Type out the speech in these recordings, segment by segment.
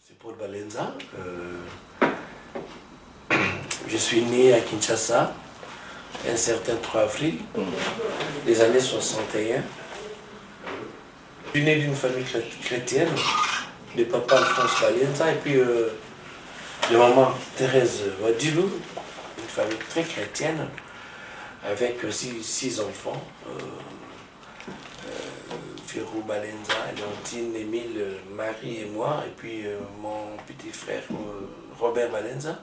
C'est Paul Balenza. Je suis né à Kinshasa un certain 3 avril des années 61. Je suis né d'une famille chrétienne, de papa Alphonse Balenza et puis de maman Thérèse Wadilou, une famille très chrétienne avec aussi 6 enfants. Ferrou Balenza, Léontine, Émile, Marie et moi, et puis mon petit frère Robert Balenza.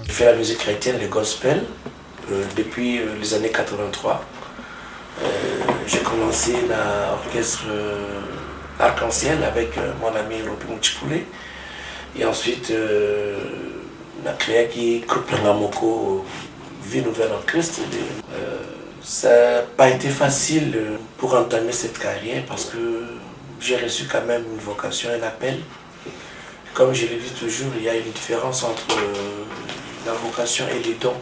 Je fais la musique chrétienne, le gospel, depuis les années 83. J'ai commencé l'orchestre Arc-en-Ciel avec mon ami Ropi Mouchipoulé. Et ensuite, on a créé qui groupe Langamoko, Vie Nouvelle en Christ. Ça n'a pas été facile pour entamer cette carrière parce que j'ai reçu quand même une vocation, un appel. Comme je le dis toujours, il y a une différence entre la vocation et les dons.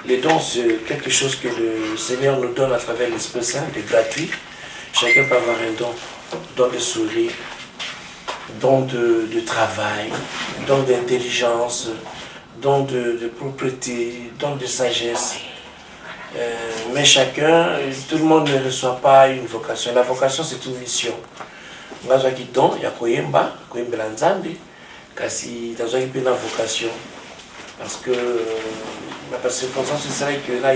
Les dons, c'est quelque chose que le Seigneur nous donne à travers l'Esprit Saint, c'est gratuit. Chacun peut avoir un don de sourire, don de travail, don d'intelligence, don de propreté, don de sagesse. Mais chacun, tout le monde ne reçoit pas une vocation. La vocation, c'est une mission. Nous avons un don, il y a Koyemba, Koyemba Nzambi, kasi nous avons une vocation. Parce que la circonstance, c'est vrai que là,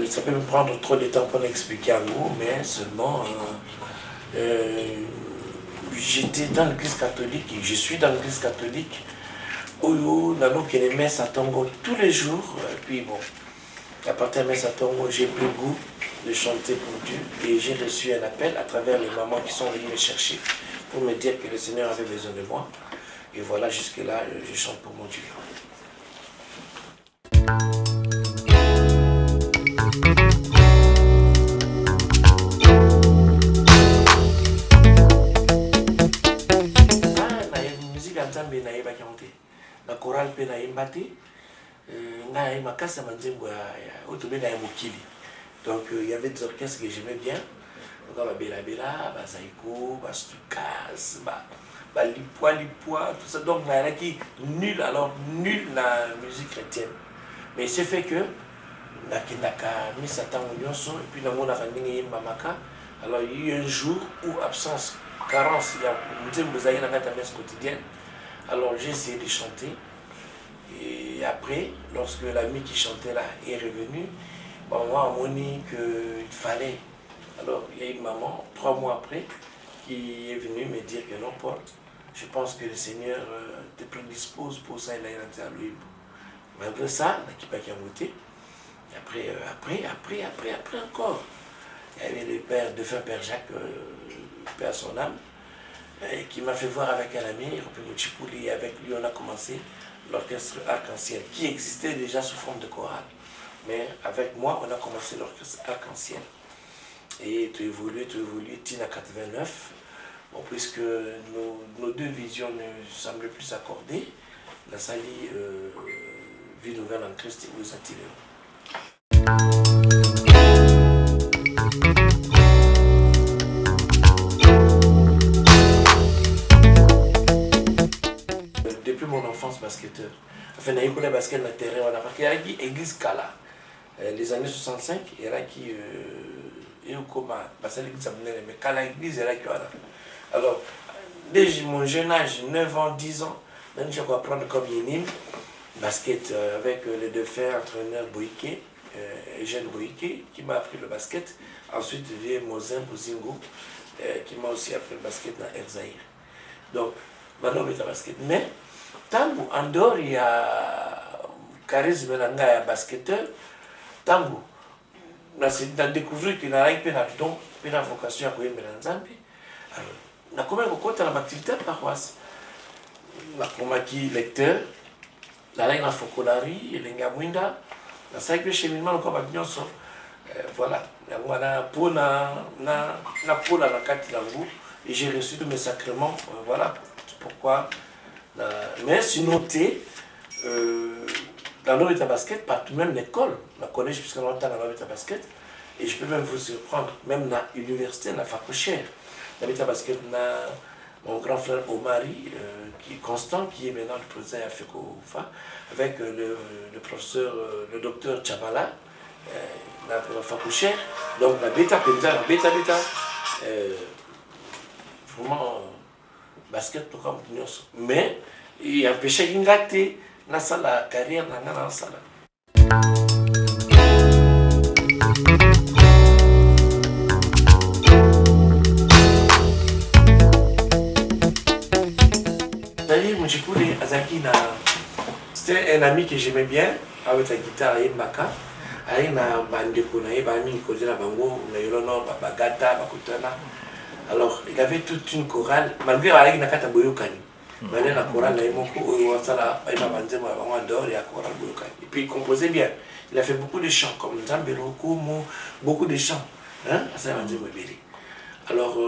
ça peut me prendre trop de temps pour l'expliquer en gros, mais seulement j'étais dans l'église catholique et je suis dans l'église catholique où nous avons les messes à Tongo tous les jours. Et puis bon, à partir de messes à Tongo, j'ai pris goût de chanter pour Dieu et j'ai reçu un appel à travers les mamans qui sont venues me chercher pour me dire que le Seigneur avait besoin de moi. Et voilà, jusque-là, je chante pour mon Dieu. La chorale pe na imbate na makasa manzembo ya otobena ya mokili. Donc il y avait des orchestres que j'aimais bien. Donc ba bela bela, ba zaiko, ba stukas, ba lipwa, tout ça. Donc na qui nul la musique chrétienne. Mais c'est fait que na kinaka mi satan nyonso et puis na mona kaningi mamaka. Alors il y a eu un jour où absence, carence, il y a nzembo zaï na kata messe quotidienne. Alors j'ai essayé de chanter et après, lorsque l'ami qui chantait là est revenu, bon, moi on m'a dit qu'il fallait. Alors il y a une maman, 3 mois après, qui est venue me dire que non Paul, je pense que le Seigneur te prédispose pour ça, il a été à lui. Malgré ça, il n'a pas qu'à voter. Après encore. Il y avait le père, défunt père Jacques, père son âme, qui m'a fait voir avec un ami, et avec lui on a commencé l'orchestre Arc-en-Ciel, qui existait déjà sous forme de chorale. Mais avec moi, on a commencé l'orchestre Arc-en-Ciel. Et tu évolues, Tina 89. Bon, puisque nos deux visions ne semblaient plus s'accorder, la salie Vie Nouvelle en Christ et nous attirons. Depuis mon enfance, basketteur. Enfin, j'ai connu le basket dans le terrain, il y a qui église Kala. Les années 65, il y a qui et au coma, mais Kala église, il y a qui alors, dès mon jeune âge, 9 ans, 10 ans, j'ai pu apprendre comme Yénim, basket avec les deux frères entraîneurs Boïké, Eugène Boïké, qui m'a appris le basket. Ensuite, il y a Mozin Bouzingo, qui m'a aussi appris le basket dans Erzaïr. Donc, maintenant, je suis basket. Mais, tango, en dehors, il y a charisme dans le basketteur. Tango, on a découvert qu'il y a une vocation à courir dans Zambie. Alors, on a commencé à faire l'activité paroisse. On a commencé lecteur, la reine a focolari, il a mwinda, la sac de cheminement, on a voilà. On a pour la carte et j'ai reçu tous mes sacrements. Voilà pourquoi. Mais sinon, dans l'Orita Basket, partout, même l'école, la collège, puisque longtemps dans l'Orita Basket, et je peux même vous surprendre, même dans l'université, dans la faculté. L'Orita Basket, mon grand frère Omari, qui est constant, qui est maintenant le président Afeko-Ufa, avec le professeur, le docteur Tchabala, la faculté. Donc la bêta, vraiment, basket, comme nous. Mais, il y a un péché qui a gâté dans la carrière, dans la salle. C'était un ami que j'aimais bien, avec la guitare et Mbaka. Alors, il avait toute une chorale, malgré la chorale, et puis il composait bien. Il a fait beaucoup de chants, comme Zambero, Kumo, beaucoup de chants. Hein? Alors,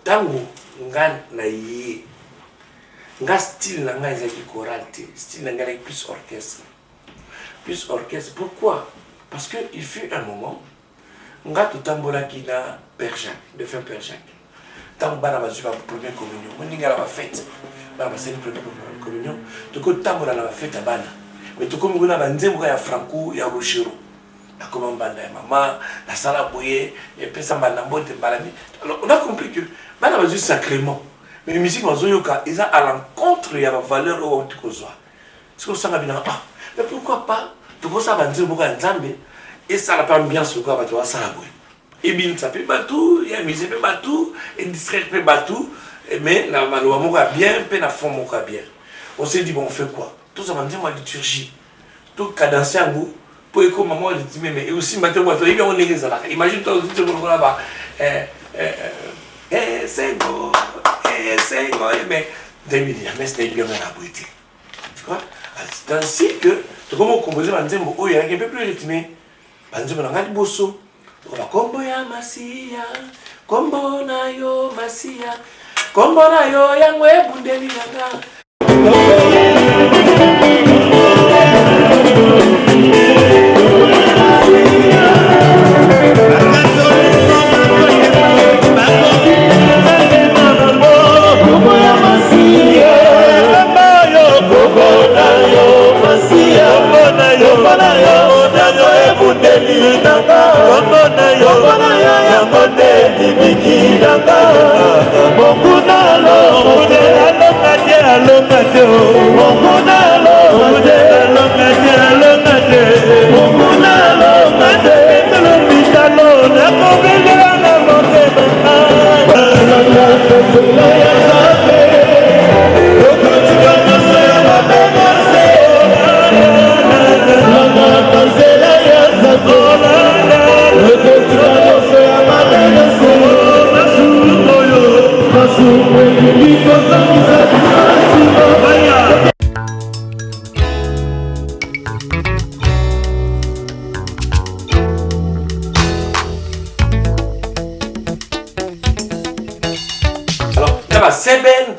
tango, nga style nanga ezaki choral te, style nanga avec plus orchestre. Plus orchestre, pourquoi? Parce qu'il fut un moment, nga tutambola ki na Père Jacques, de fin Père Jacques. Tant bana bazu ba première communion, moninga la fête. Bana ba c'est première communion, to ko tambola la fête bana. Mais to ko nguna ba nzembo ya Franco ya Rochero. La comment banda ya maman, la sala boye, et puis ça bana mbote balami. Alors on a compris que bana bazu sacrément. Mais les musiques, ils sont à l'encontre de la valeur où tu as. C'est comme ça que mais pourquoi pas? Tu vois ça, et ça n'a pas ambiance sur quoi tu vas ça. Et bien, ça peut battre, il y a musique peut battre, et distrait peut battre, mais la malheureusement bien, puis la forme bien. On s'est dit, bon, on fait quoi? Tout ça, on dit, moi, liturgie. Tout cadencé à vous, pour écouter maman, je dis, mais aussi, maintenant, on est là. Imagine toi, tu es là-bas. C'est bon. C'est mais c'est bien la beauté. Tu vois? C'est ainsi que tu commences à composer un nzembo, il y a un peu plus rythmé. Un nzembo n'a pas de bosso. Donc, combo ya masia, combo na yo masia, combo na yo yangwe bundeli yanga. Conzela ya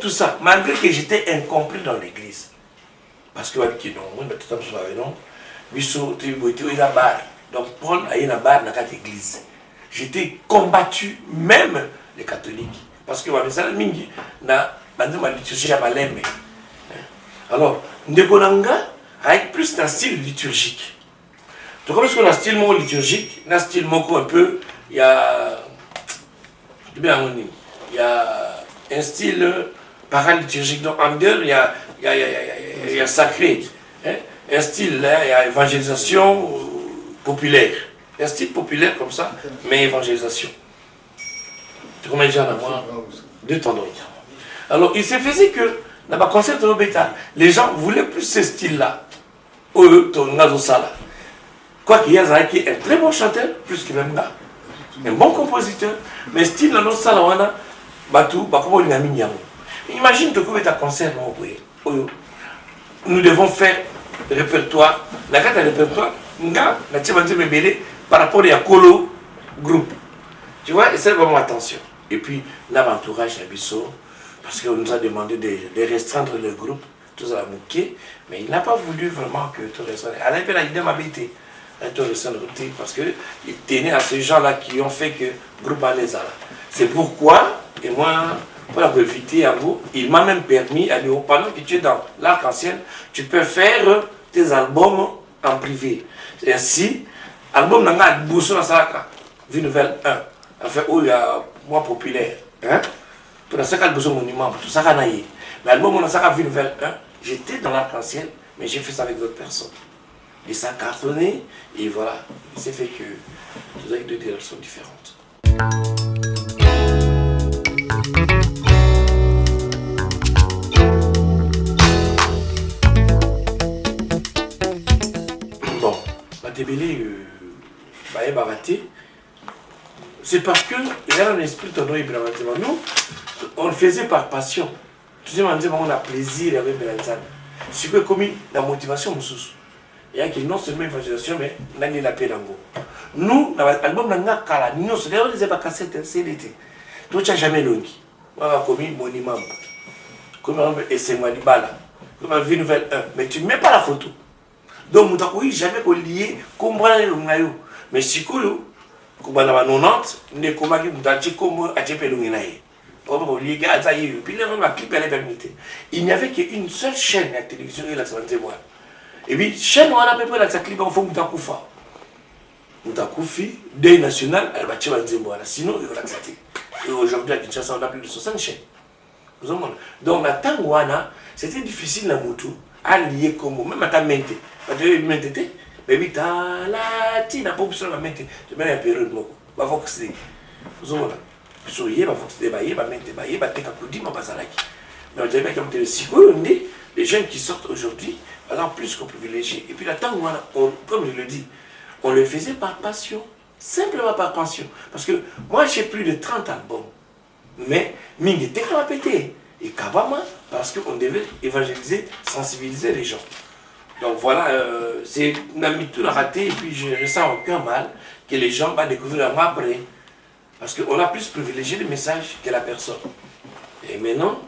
tout ça, malgré que j'étais incompris dans l'église. Parce que je non, moi, je suis il a bar. Donc, Paul a une barre dans l'église. J'étais combattu, même les catholiques. Parce que je suis ma liturgie à Malembe. Alors, Ndekonanga, avec plus d'un style liturgique. Tu comprends ce qu'on a un style liturgique, un style un peu, il y a un style paraliturgique. Donc en dehors, il y a sacré. Hein? Un style, là, il y a évangélisation populaire. Un style populaire comme ça, mais évangélisation. Tu comprends déjà moi? Deux temps. Alors il se faisait que, dans ma concert de Robeta, les gens voulaient plus ce style-là. Eux, ton Nazosala. Quoi qu'il y ait un très bon chanteur, plus que même là, un bon compositeur, mais style dans notre salle, imagine que tu as un concert, nous devons faire répertoire. La carte de répertoire, par rapport à Colo groupe. Tu vois, et c'est vraiment attention. Et puis, l'entourage d'Abisso, parce qu'on nous a demandé de restreindre le groupe, tout ça, mais il n'a pas voulu vraiment que tout reste. À il a idée m'habiter. Parce qu'il tenait à ces gens-là qui ont fait que le groupe Alézala. C'est pourquoi, et moi, pour la éviter à vous, il m'a même permis, à dire, pendant que tu es dans l'arc-en-ciel, tu peux faire tes albums en privé. Et ainsi, album n'a Bousso na Saka, Vie Nouvelle 1, enfin, où il y a moi populaire. Hein? Pour la Saka Bousso Monument, tout ça, mais l'album na Saka Vie Nouvelle 1, j'étais dans l'arc-en-ciel, mais j'ai fait ça avec d'autres personnes. Et ça a cartonné, et voilà, c'est fait que nous avons deux directions différentes. Bon, Matébélé, c'est parce que il y a un esprit de nous, on le faisait par passion. Tu sais, on a plaisir avec Belanzane. C'est que comme la motivation, il y a qui non seulement évangélisation, mais on a la paix dans le nous, l'album n'a pas nous, c'est d'ailleurs les cassette, c'est l'été. Tu n'as jamais longi. On a commis monument. Comme on et c'est moi, comme on Vie Nouvelle 1. Mais tu ne mets pas la photo. Donc, on n'a jamais lié comme on a eu. Mais si on a 90, on a comme on a fait il n'y avait qu'une seule chaîne à la télévision et la télévision. Et puis, chaîne, on a à peu près la clip en fond Moutakufa. Moutakufi, deuil national, elle va tirer un sinon, il va l'accepter. Et aujourd'hui, à Kinshasa, on a plus de 60 chaînes. Donc, la Tangwana, c'était difficile à Moutou, à lier comme même à ta mente. Parce que mente, mais vite, la tina, pas besoin de la mente. Je mets un période, je vais focuser. Vous avez so yeba fokuser bayeba mente bayeba teka kudima bazalaki. Mais on dirait comme les jeunes qui sortent aujourd'hui, par exemple, plus qu'on privilégié. Et puis la temps comme je le dis, on le faisait par passion, simplement par passion. Parce que moi j'ai plus de 30 albums, mais Ming était pété. Et Kabama, parce qu'on devait évangéliser, sensibiliser les gens. Donc voilà, c'est un tout raté, et puis je ne sens aucun mal que les gens vont découvrir moi après. Parce qu'on a plus privilégié le message que la personne. Et maintenant,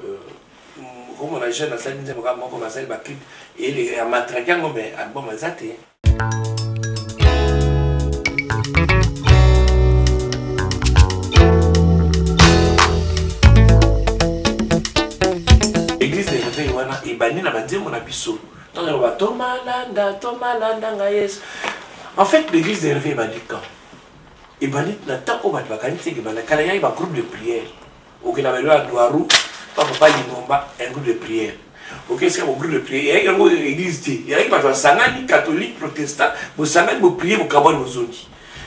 comme on a jeune, on a commencé à clip et les matraquants, mais album exacté. L'église des réveils, et banni na bandé mon abisso. Donc on va Tomalanda, Ngaïs. En fait, l'église des réveils m'a dit quand. Et banni na temps où va vacanité que banna kala y a un groupe de prière. Au que n'avait à Douarou, papa Limomba, un groupe de prière. Ok, c'est un groupe de prière. Il y a une église, il y a un sangani catholique, protestant, vous sangani vous priez, vous cabane vos zones.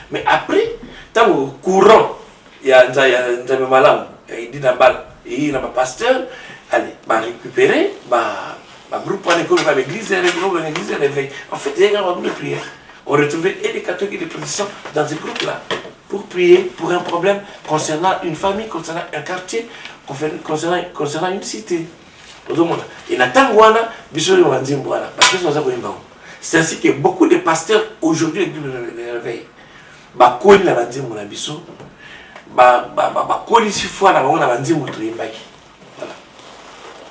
Mais après, dans le courant, il y a un malam, il dit dans balle, et il y a un pasteur, allez, va récupérer, va groupe pour l'école, va l'église, l'église réveil. En fait, il y a un groupe de prière. On retrouvait et les catholiques et les protestants dans ce groupe-là pour prier pour un problème concernant une famille, concernant un quartier, concernant une cité. Et c'est ainsi que beaucoup de pasteurs aujourd'hui le réveil. Voilà.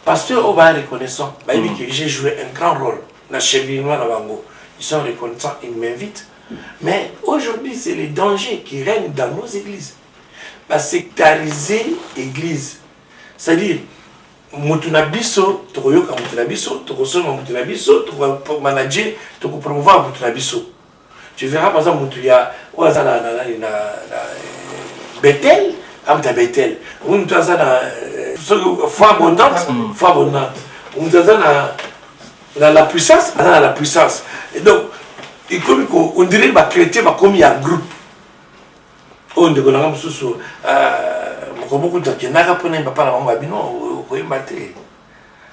pasteur Oba reconnaissant, j'ai joué un grand rôle dans le cheminement de Bango. Ils sont reconnaissants, ils m'invitent. Mais aujourd'hui, c'est les dangers qui règnent dans nos églises. La sectariser l'église. C'est-à-dire, Moutunabiso, Tokoyoka Moutunabiso, Tokosoma Moutunabiso, Toko manager, Toko promouvoir Moutunabiso. Tu verras par exemple, Moutuya, Bethel, Amta Bethel. Moutuaza na foi abondante, foi abondante. Moutuaza na la puissance, dans la puissance. Et donc, on dirait que les chrétiens sont comme il y a un groupe. On dit que les gens sont beaucoup de gens qui n'ont pas de papa, maman, babino, ou maté.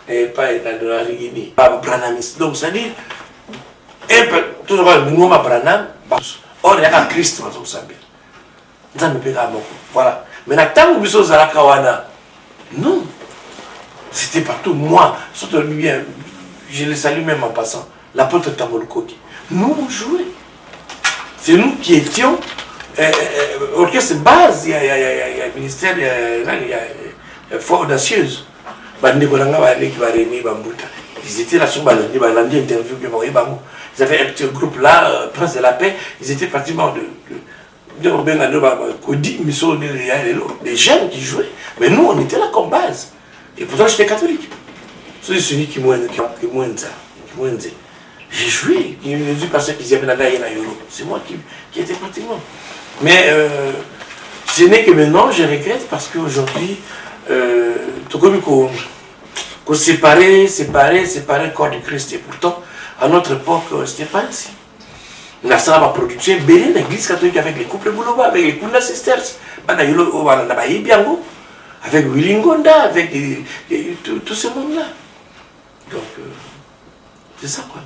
Et pas dans la Rigini. Branamis. Donc, c'est-à-dire, tout le monde, nous, Branham, or, il y a un Christ, nous savons. Nous avons fait beaucoup. Voilà. Mais tant que nous sommes à la Kawana, non. C'était partout. Moi, surtout bien, je le salue même en passant, l'apôtre Tamolkoki. Nous, on jouait. C'est nous qui étions orchestre base, il y a ministère, il y a foi audacieuse. Ils étaient là sur interview, ils avaient un petit groupe là, Prince de la Paix, ils étaient pratiquement des jeunes qui jouaient. Mais nous, on était là comme base. Et pourtant, j'étais catholique. C'est celui qui m'a dit. J'ai joué, il y a des personnes qui disaient c'est moi qui étais pratiquement. Mais ce n'est que maintenant, je regrette parce qu'aujourd'hui, tout comme qu'on séparait le corps du Christ. Et pourtant, à notre époque, ce n'était pas ainsi. On a ça ma production, Bénin, l'église catholique avec les couples Bouloba, avec les Kunda Sisters, avec Willy Ngonda, avec tout ce monde-là. Donc, c'est ça quoi.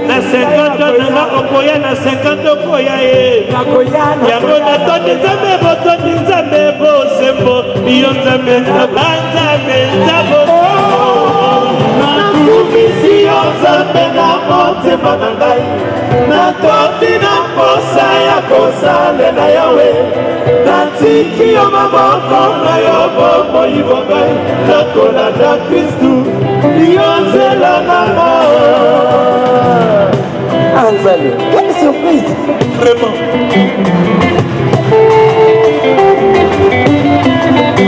na 50 nanga okoya na 50 okoya yango natoni nzambe botoni nzambe bosembo yo nzambe nzambe nzambo nakumisi yo nzambe na motema na ngai natoti na posa ya kosalela yawe natiki yo maboko na yo bomoi bongai nakolanda Kristu yo nzela nanga. Anzali, quelle surprise! Vraiment.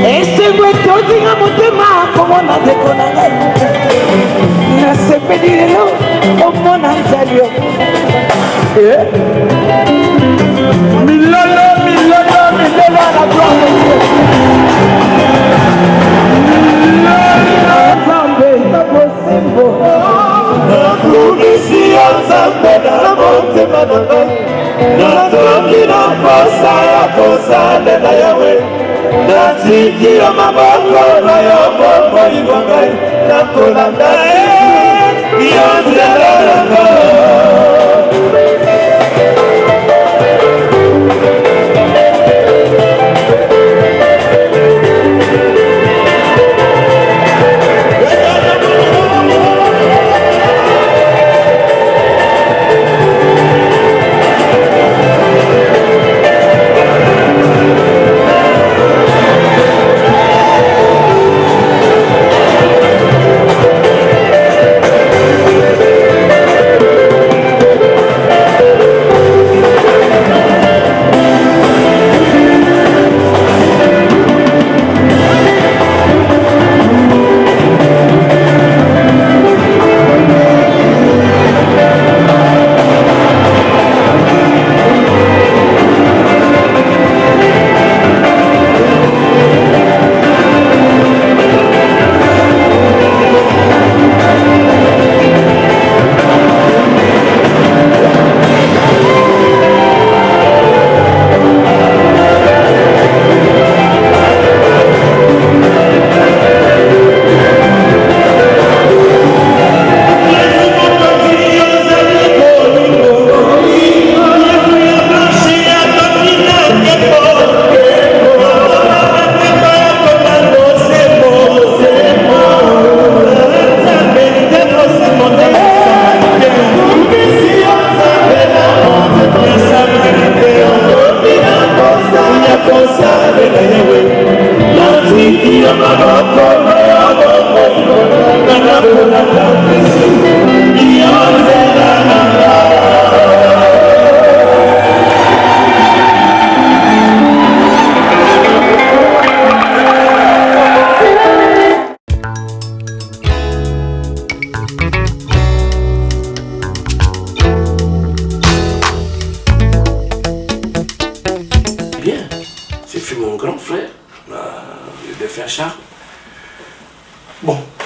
Et c'est moi qui dis à mon thème, comment on a déconné. sepeli lelo omona nzali yo milolo milolo milolo na gloire de Dieu nzambe na bosembo nakumisi yo nzambe na motema na ngai natongi na posa ya kosalela yawe natiki yo maboko na yo bomoi na ngai nakolanda yo nzela yango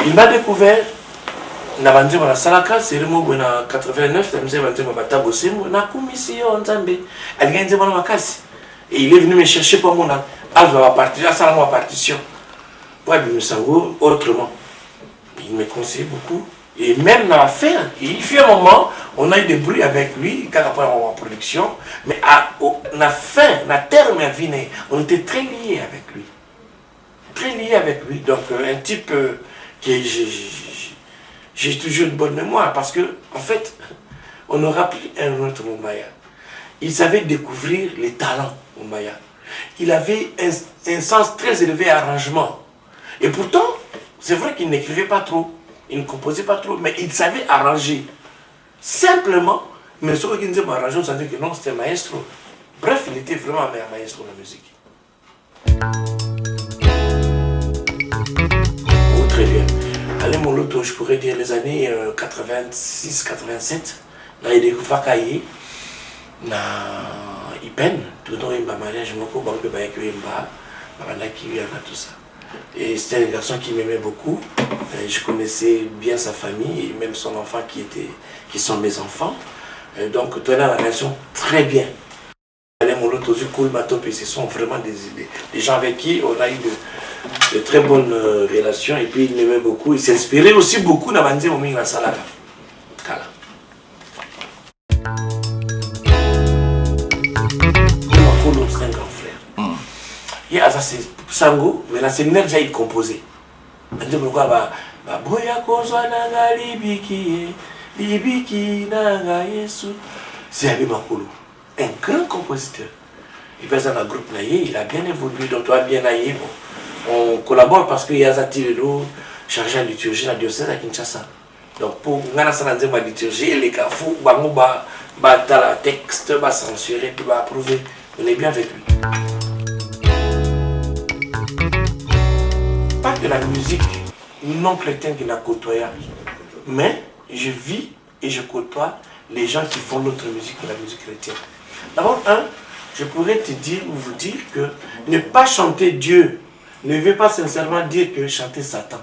Il m'a découvert, na bandi na salaka serimo bwana 89 tamze bandi mabata bosembo na commission nzambe aliganze bwana makasi et il est venu me chercher pour mon alva partir ça la partition ouais bien sango autrement il me conseille beaucoup et même dans l'affaire il fait un moment on a eu des bruits avec lui quand après en production mais à la fin la terme a venu on était très liés avec lui donc un type j'ai toujours une bonne mémoire parce que, en fait, on aura pris un autre Moumaya. Il savait découvrir les talents Moumaya. Il avait un sens très élevé à l'arrangement. Et pourtant, c'est vrai qu'il n'écrivait pas trop, il ne composait pas trop, mais il savait arranger. Simplement, mais ce qu'il disait arranger, on savait que non, c'était un maestro. Bref, il était vraiment un meilleur maestro de la musique. Très bien. Allez, mon loto, je pourrais dire les années 86-87, là, il découvre Kaye, na Ipen, tout dans un mariage, je me coupe un peu avec Imba, tout ça. Et c'était un garçon qui m'aimait beaucoup. Je connaissais bien sa famille, et même son enfant qui sont mes enfants. Donc, on a la relation très bien. Allez, mon loto, je coule ma top, et ce sont vraiment des gens avec qui on a eu de très bonnes relations et puis il m'aimait beaucoup. Il s'inspirait aussi beaucoup dans Bandi Momi na Salaka. Kala. Makolo, c'est un grand frère. Il y a ça c'est Sango, mais là c'est Nerja déjà il composait. Bandi Momi ba boya kozwa nanga libiki nanga Yesu. C'est Abi Makolo, un grand compositeur. Il passe dans le groupe Naye, il a bien évolué, donc toi bien Naye. Bon. On collabore parce qu'il y a Zatirelo chargé en liturgie dans la diocèse à Kinshasa. Donc pour nga nasananze ma liturgie, les kafou, bango ba dans la texte, ba censurer, puis ba approuver. On est bien avec lui. Pas que la musique non chrétienne qui l'a côtoyé, mais je vis et je côtoie les gens qui font l'autre musique que la musique chrétienne. D'abord, je pourrais te dire ou vous dire que ne pas chanter Dieu ne veut pas sincèrement dire que chanter Satan.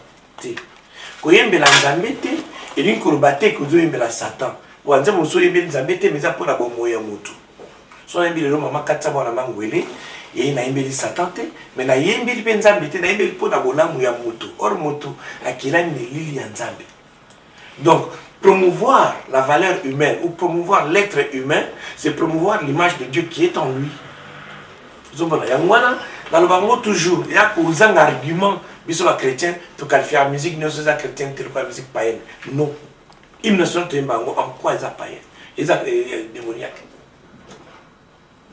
Koyembela nzambe te elingi koloba te kozoyembela Satan. Wanze moso yembeli nzambe te meza mpona bomoya motu. So yembeli lelo mama katsa bwana mangwele ye na yembeli Satan te mais na yembeli pe nzambe te na yembeli mpona bolamu ya motu. Or motu akilani ne lili ya nzambe. Donc promouvoir la valeur humaine ou promouvoir l'être humain, c'est promouvoir l'image de Dieu qui est en lui. Vous comprenez? Dans le bango toujours, il y a un argument, bisous les chrétiens, tu qualifies la musique, nous sommes chrétiens, tu la musique païenne. Non. Ils ne sont pas en quoi ils sont païens? Ils sont démoniaques.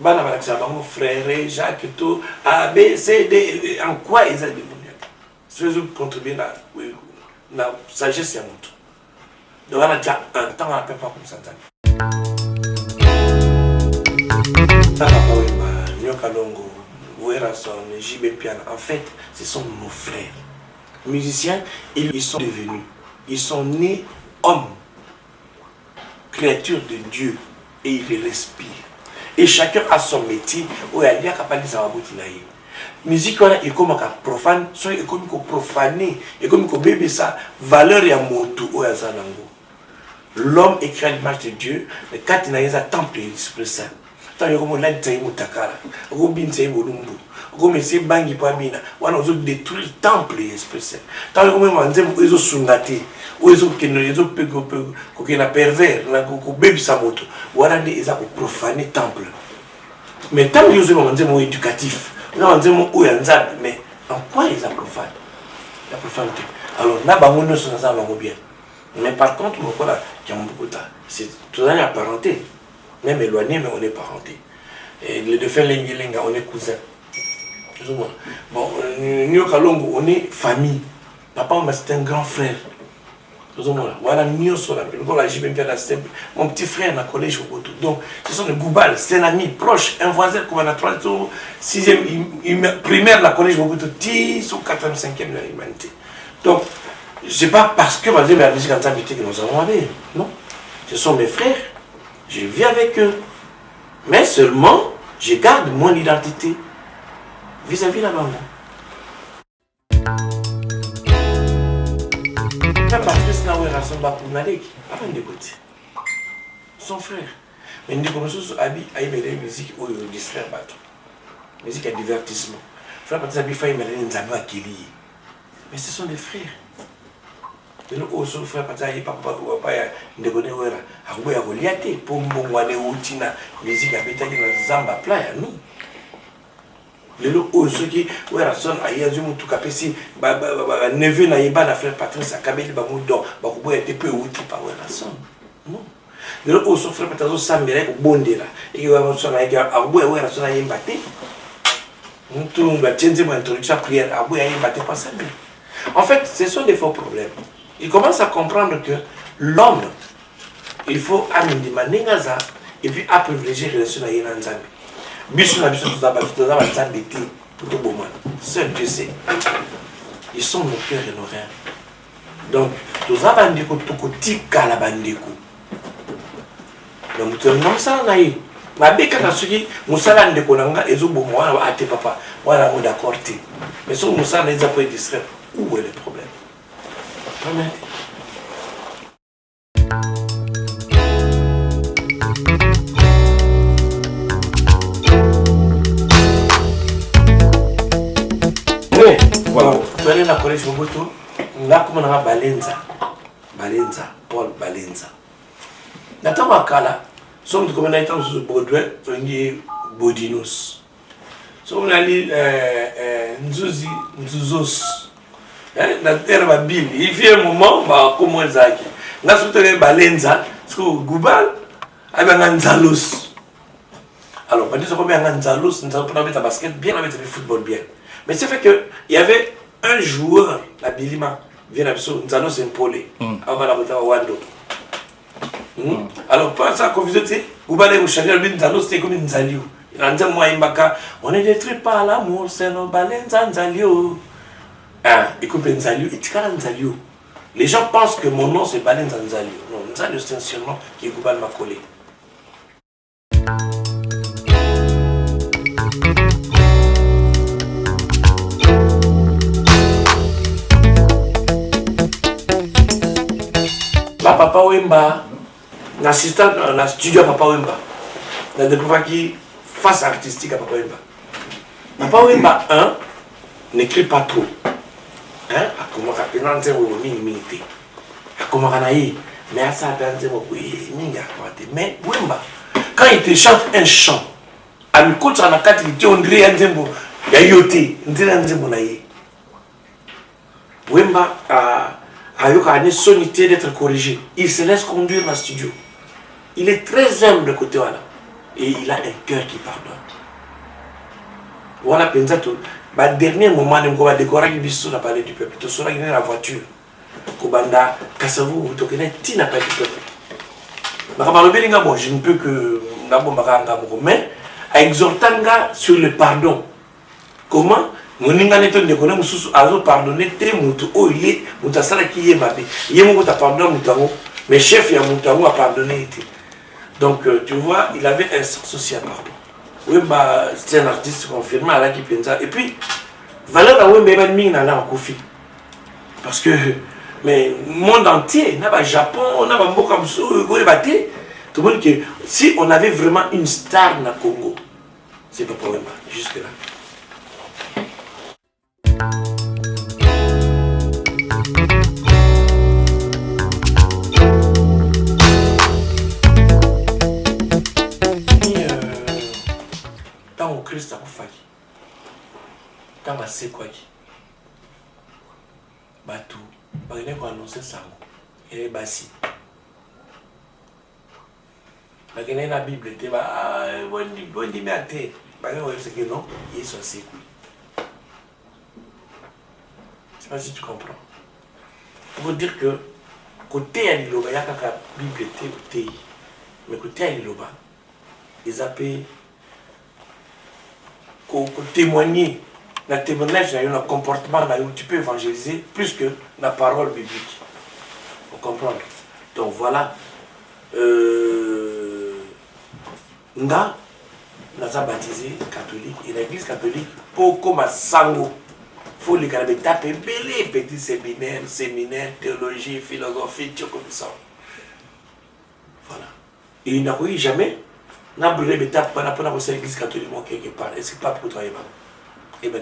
Bana balakisa bango frère Jacques tout A B C D, en quoi ils sont démoniaques? Ceux qui contribuent à la sagesse de mon. Donc on a déjà un temps on n'appelle pas comme ça. En fait, ce sont nos frères. Musiciens, ils sont devenus. Ils sont nés hommes, créatures de Dieu, et ils les respirent. Et chacun a son métier. Où il y a capable de savoir la musique est comme profane, soit est comme profané, est comme bébé ça valeur ya moto ou ya zanango. L'homme est créé à l'image de Dieu. Le quatre n'a pas temple de l'Esprit Saint. Tant que vous l'avez dit, vous takara, vous bin c'est bolumbu, vous mettez bangi pour bina, vous avez détruit le temple de l'Esprit Saint. Tant que vous m'avez dit, vous êtes sungati, vous êtes pervers, vous bébé sa moto, vous avez profané le temple. Mais tant que vous m'avez dit, vous êtes éducatif, vous avez dit, vous êtes nzab, mais en quoi ils ont profané? La profanité. Alors, là, nous sommes bien. Mais par contre, c'est tout ça apparenté. Même éloigné, mais on est parenté. Et les deux frères Lenga, on est cousins. Bon, New Kalongo, on est famille. Papa, c'est un grand frère. Voilà, mon petit frère dans le collège. Donc, ce sont des Goubal, c'est un ami proche, un voisin comme on a 3 6e primaire dans le collège, 10 ou 85e de l'humanité. Donc, ce n'est pas parce que la musique en que nous avons allé. Non. Ce sont mes frères. Je vis avec eux. Mais seulement, je garde mon identité vis-à-vis de la maman. Patrice Naoué Rassemba pour Nadek, avant de côté. Son frère. Mais nous commençons à aimer la musique ou distraire bateau. Musique à divertissement. Frère Patrice Abi Faye Mélène Nzambe à Kili. Mais ce sont des frères. Nous aussi frère Patrice papa ne connaît pas. Arbo ya Goliath pour mbongwane utina musique à bétail dans Zamba playa nous. Les autres aussi qui ouais son ayazu mutu kapesi ba neveu na yeba na frère Patrice akabeli ba mudo ba kubo était peu uti pa ouais la son. Non. Les autres aussi frère Patrice sambere ko bondela. Et wa son na ya arbo ouais la son na yemba te. Mutu ba tchenze mo introduction prière arbo ya yemba te pas ça. En fait, ce sont des faux problèmes. Il commence à comprendre que l'homme, il faut amener Maningaza et puis à privilégier les relations avec Nzambe. Seul Dieu sait. Ils sont nos cœurs et nos reins. Donc, tous les bandeko tokotika la bandeko. Donc, comme ça, on a eu. Ma béka na suki, musala ndeko nanga ezo bomo wana ate papa. Wana on d'accord te. Mais si musala les a pas distraire, où est le problème? Amen. Voilà. Tu allais dans le collège Mobutu, on a comme on a Balenza, Paul Balenza. Dans le cas là, sommes comme on a été sur Baudouin, on a Bodinos. Sommes allés Nzuzos. Dans terre Bill, il fait un moment, comme on zaki. On a soutenu Balenza, Goubal, avec Nzalos. Alors, on dit qu'on a Nzalos, nous avons mettre le basket bien, on a mettre le football bien. Mais c'est fait qu'il y avait un joueur, la Bilima, vient à Nzalos c'est un polé, avant la bataille à Wando. Alors, pour ça, quand vous êtes, Goubal et Mouchagel, Nzalos c'est comme Nzaliou. On est détruit par l'amour, c'est nos Balenza Nzaliou. Écoute, Nzaliou, et tu as Nzaliou. Les gens pensent que mon nom c'est Balen Nzali. Non, Nzali c'est un surnom qui est Goubal Makole. Papa Wemba, l'assistant dans la studio à Papa Wemba, dans le découvert qui face artistique à Papa Wemba. Papa Wemba 1 n'écrit pas trop. Hein? À comment on a milité. À comment on a eu. Mais à ça, mais Wemba, quand il te chante un chant, à l'écoute, on a quatre qui on dirait un zembo, il y a yoté, on dirait un zembo naïe. Wemba a eu une solitude d'être corrigé. Il se laisse conduire dans le studio. Il est très humble de côté voilà. Et il a un cœur qui pardonne. Voilà, pensato. Bah, dernier moment, je vais décorer qui biso n'a parlé du peuple. Tu sauras qu'il y a la voiture. Kobanda, Kassavou, tu connais, tu n'as pas du peuple. Je ne peux que mais à exhortanga sur le pardon. Comment? Moninga neto ndekona mususu azo pardonner te mutu o il mutu asala ki ye mabe ye mo ta pardonner mutango mais chef ya mutango a pardonné été. Donc tu vois il avait un sens aussi à pardon. Oui bah c'est un artiste confirmé à la qui pensa et puis valeur à oui mais ben ming na la kofi parce que mais monde entier n'a pas Japon n'a pas mboka musu go ebate tout le monde que si on avait vraiment une star na Congo c'est pas problème jusque là. Tant au Christ a fait, tant à c'est quoi qui, bateau, par exemple annoncer ça, et bassi. La gueule la Bible était bah bon dit mais à terre, par exemple c'est que non, ils sont c'est quoi. Je sais pas si tu comprends. Pour dire que côté à l'Iloba, il y a la Bible était au thé, mais côté à l'Iloba, ils appellent témoigner, le témoignage, il y a un comportement où tu peux évangéliser plus que la parole biblique. Vous comprenez? Donc voilà. Nga, nous avons baptisé catholique et l'église catholique, pour comme à Sango, il faut les garder taper belé, petits séminaires, théologie, philosophie, tout comme ça. Voilà. Et il n'a jamais. Na brûlé l'étape pendant que l'église catholique quelque part. Est-ce que pas pour toi et ben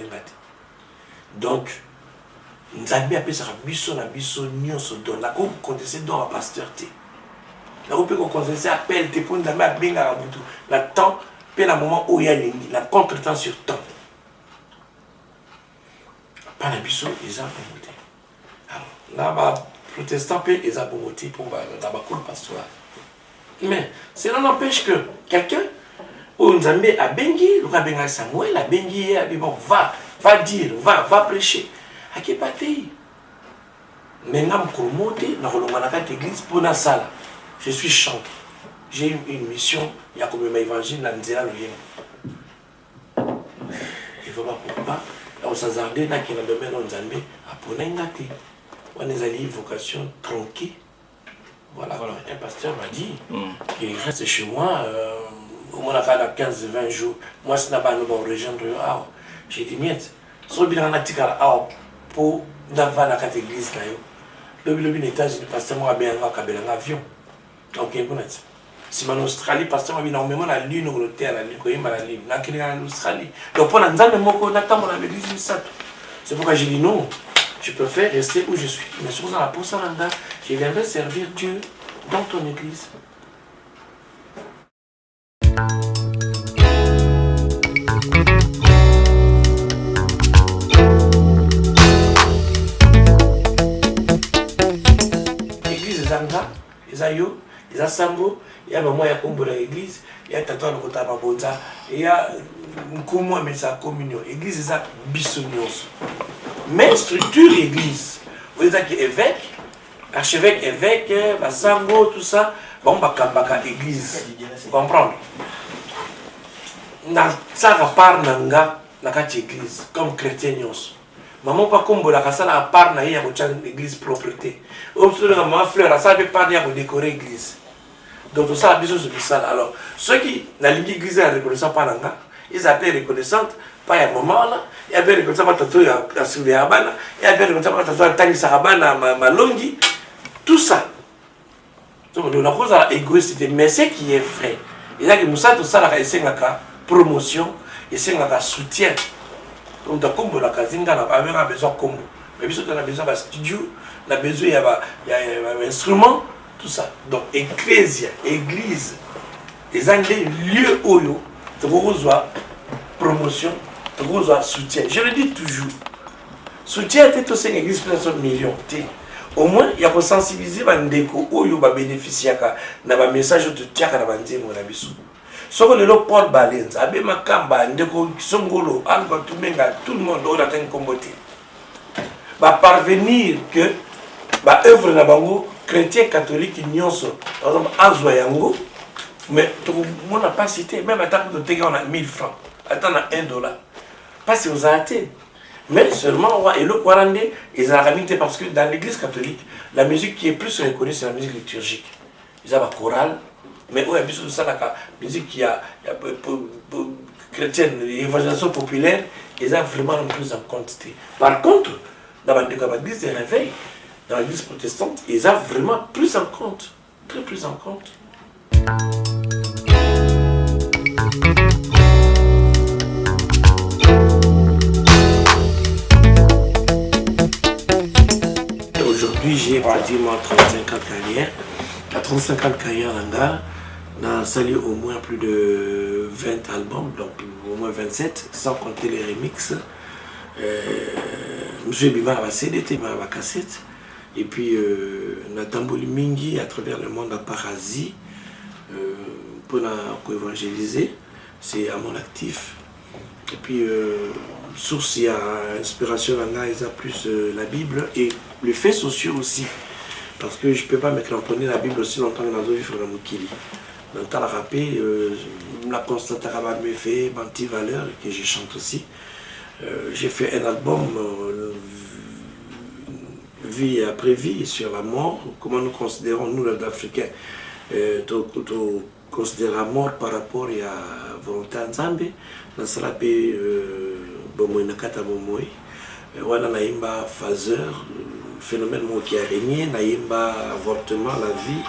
donc nous avons appelé ça biso na biso nyonso don la ko contester don à pasteur té. La ko peut contester appel té pour ndama benga butu. La temps pe na moment où il y a la contretemps sur temps. Pas na biso ils ont bonté. Alors là ba protestant pe ils ont bonté pour dans ba cour pastoral. Mais cela n'empêche que quelqu'un, où Nzambe a bengi, le Benga Samuel a bengi, a dit bon, va dire, va prêcher. À qui parti? Mais je suis dans l'église pour la salle. Je suis chanteur. J'ai une mission, il y a comme un évangile dans le je ne sais pas pourquoi. On s'est zardé dans le domaine de Nzambe, après on a une vocation tronquée. Voilà, un pasteur m'a dit qu'il reste chez moi au moins 15-20 jours. Moi, ce n'est pas nous rejoindre. J'ai dit, niet, si on a un pour d'avoir la église, le États-Unis, le pasteur m'a bien un avion. Donc, si en Australie, le pasteur m'a dit, normalement, la lune, on était à la lune, on la lune, en Australie. Donc, pour on attend l'église, c'est pourquoi j'ai dit non. Je préfère rester où je suis. Mais sur la Poussananda, je viendrai servir Dieu dans ton église. L'église des Anga, les Ayo, les Asambo, il y a maman, il y a Kombo dans l'église, il y a Tatou dans Kota Mabonza, il y a Nkomo mais sa communion. L'église des Bissonios. Mais structure l'église, vous êtes évêque, archevêque, évêque, basango, tout ça, bon, bakambaka église, vous comprenez? Ça part nanga, na église, comme chrétien. maman pas comme la casa à part na ya l'église propreté observe maman fleur ça peut pas dire décorer l'église donc tout ça besoin de ça alors ceux qui na l'église est reconnaissant pas nanga ils appellent reconnaissante pas ya maman là et appellent reconnaissant pas tato ya surveiller abana et appellent reconnaissant pas tato ya tangi sarabana malongi tout ça donc la cause à égoïste mais ce qui est vrai il y a que nous ça tout ça la essayer la promotion essayer la soutien donc dans combo la casinga na a besoin combo mais biso on a besoin de studio on a besoin il y a instrument tout ça donc église les anglais lieu oyo tu reçois promotion tu reçois soutien je le dis toujours soutien était aussi une église plus de millions au moins il y a pour sensibiliser bandeko oyo ba bénéficier na ba message de tiaka na bandimo na biso soko lelo Paul Balenza abe makamba ndeko songolo alba tumenga tout le monde on atteint comboté va parvenir que ba œuvre na bango chrétien catholique nyonso par exemple azwa yango mais tout le monde n'a pas cité même à temps de téga on a 1000 francs attends à $1 pas si vous avez mais seulement et le Kwarande ils ont ramené parce que dans l'église catholique la musique qui est plus reconnue c'est la musique liturgique ils ont la chorale mais où il y a besoin de ça la musique qui a chrétienne l'évangélisation populaire ils ont vraiment plus en quantité par contre dans l'église des réveils dans l'église protestante ils ont vraiment plus en compte très plus en compte. Aujourd'hui, j'ai pratiquement 35 ans de carrière. À 35 ans de carrière, on a salé au moins plus de 20 albums, donc au moins 27, sans compter les remixes. Monsieur Bima va CD, va cassette. Et puis, on a Tamboli Mingi à travers le monde à Parasi pour évangéliser. C'est à mon actif. Et puis, source, il y a inspiration, il y a plus la Bible et les faits sociaux aussi. Parce que je ne peux pas me cramponner la Bible aussi longtemps que dans le vivre dans mon kili. Dans le temps de rapper, la constaté à mes faits, Banti Valeur, que je chante aussi. J'ai fait un album, Vie après vie, sur la mort. Comment nous considérons, nous, les Africains, considérer la mort par rapport à la volonté de Nzambe. Dans ce rappel, Bomoinakata Bomoy, Wana Naïmba Phaseur, phénomène qui a régné, Naïmba avortement, la vie,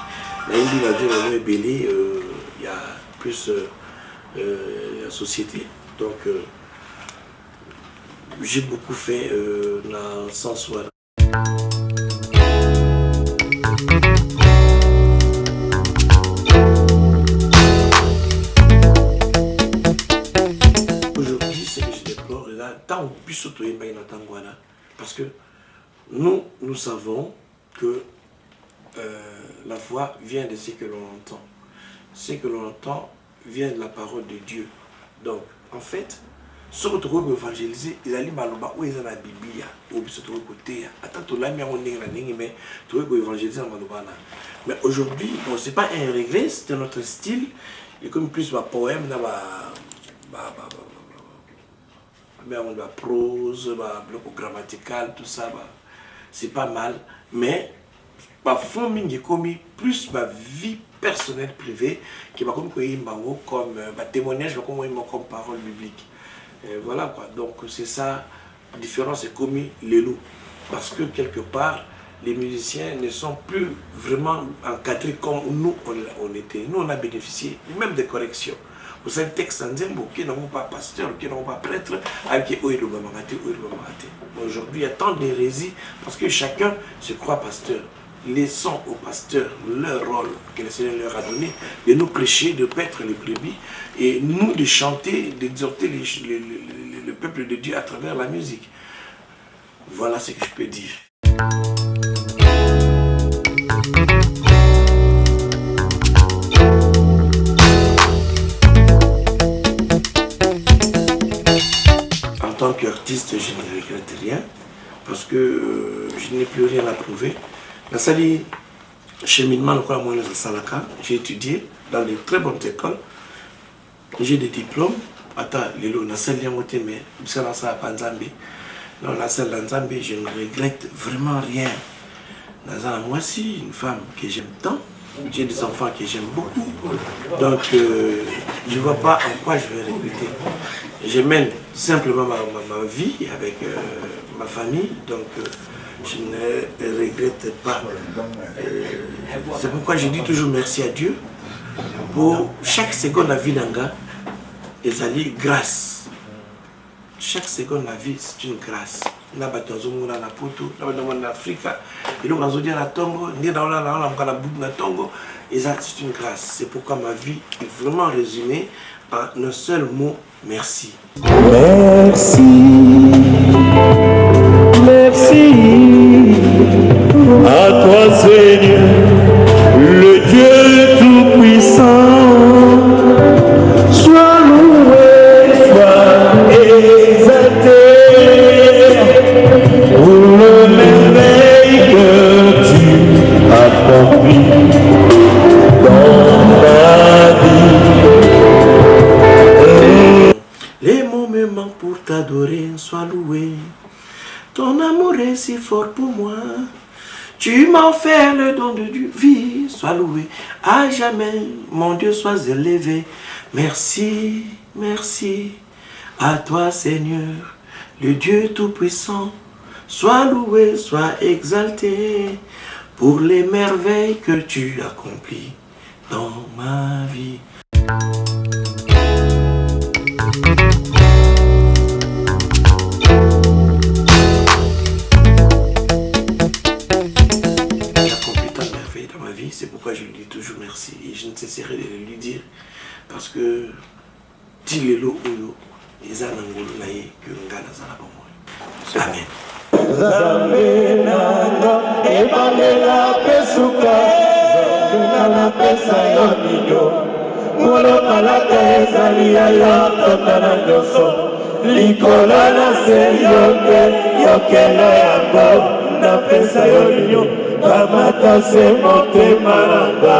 Naïmba la vie, Belé, il y a plus la société. Donc, j'ai beaucoup fait dans le sens où. Parce que nous savons que la foi vient de ce que l'on entend. Ce que l'on entend vient de la parole de Dieu. Donc, en fait, ce que tu veux évangéliser, il y a des maloba où il y a la Bible, ou bien ce que tu veux côté. Attends, tu l'as mis en ligne, mais tu veux évangéliser en maloba. Mais aujourd'hui, bon, ce n'est pas un regret, c'est notre style. Et comme plus ma poème, la prose, bloc grammatical, tout ça, c'est pas mal. Mais ma fond est comme plus ma vie personnelle privée qui va comme témoignage, comme parole biblique. Et voilà quoi. Donc c'est ça, la différence est comme les loups. Parce que quelque part, les musiciens ne sont plus vraiment encadrés comme nous on était. Nous on a bénéficié même des corrections. Vous avez un texte en disant qui n'ont pas pasteur, qui n'ont pas prêtre, avec aujourd'hui il y a tant d'hérésies parce que chacun se croit pasteur. Laissons aux pasteurs leur rôle que le Seigneur leur a donné, de nous prêcher, de paître les brebis et nous de chanter, d'exhorter le peuple de Dieu à travers la musique. Voilà ce que je peux dire. En tant qu'artiste, je ne regrette rien parce que je n'ai plus rien à prouver. Dans ce cheminement, j'ai étudié dans de très bonnes écoles. J'ai des diplômes. Attends, les lots, mais Dans la salle d'Anzambé, je ne regrette vraiment rien. Moi aussi, une femme que j'aime tant, j'ai des enfants que j'aime beaucoup. Donc, je ne vois pas en quoi je vais regretter. Je mène simplement ma vie avec ma famille, donc je ne regrette pas. C'est pourquoi je dis toujours merci à Dieu pour chaque seconde de la vie d'Anga, et ça dit grâce. Chaque seconde de la vie, c'est une grâce. Na batonzo na poto, na batonzo na Afrika, et donc on dit na Tongo, ni dans la Tongo, et ça c'est une grâce. C'est pourquoi ma vie est vraiment résumée en un seul mot, merci. Merci, merci à toi Seigneur, le Dieu Tout-Puissant. Sois loué, sois exalté pour le merveille que tu accomplis dans ma vie. Les mots me manquent pour t'adorer, sois loué. Ton amour est si fort pour moi. Tu m'as offert le don de vie, sois loué. À jamais, mon Dieu, sois élevé. Merci, merci à toi, Seigneur, le Dieu Tout-Puissant. Sois loué, sois exalté pour les merveilles que tu accomplis dans ma vie. C'est pourquoi je lui dis toujours merci et je ne cesserai de lui dire parce que Tilelo Oyo eza nangolo na ye que ngana zala bomoi. Amen. Zamenanga ebandela pesuka zamenana pesa yo ninyo molo malaka ezali ya yo totana nyonso likolo na se yoke yokela yango na pesa yo ninyo Kamata se monte maranga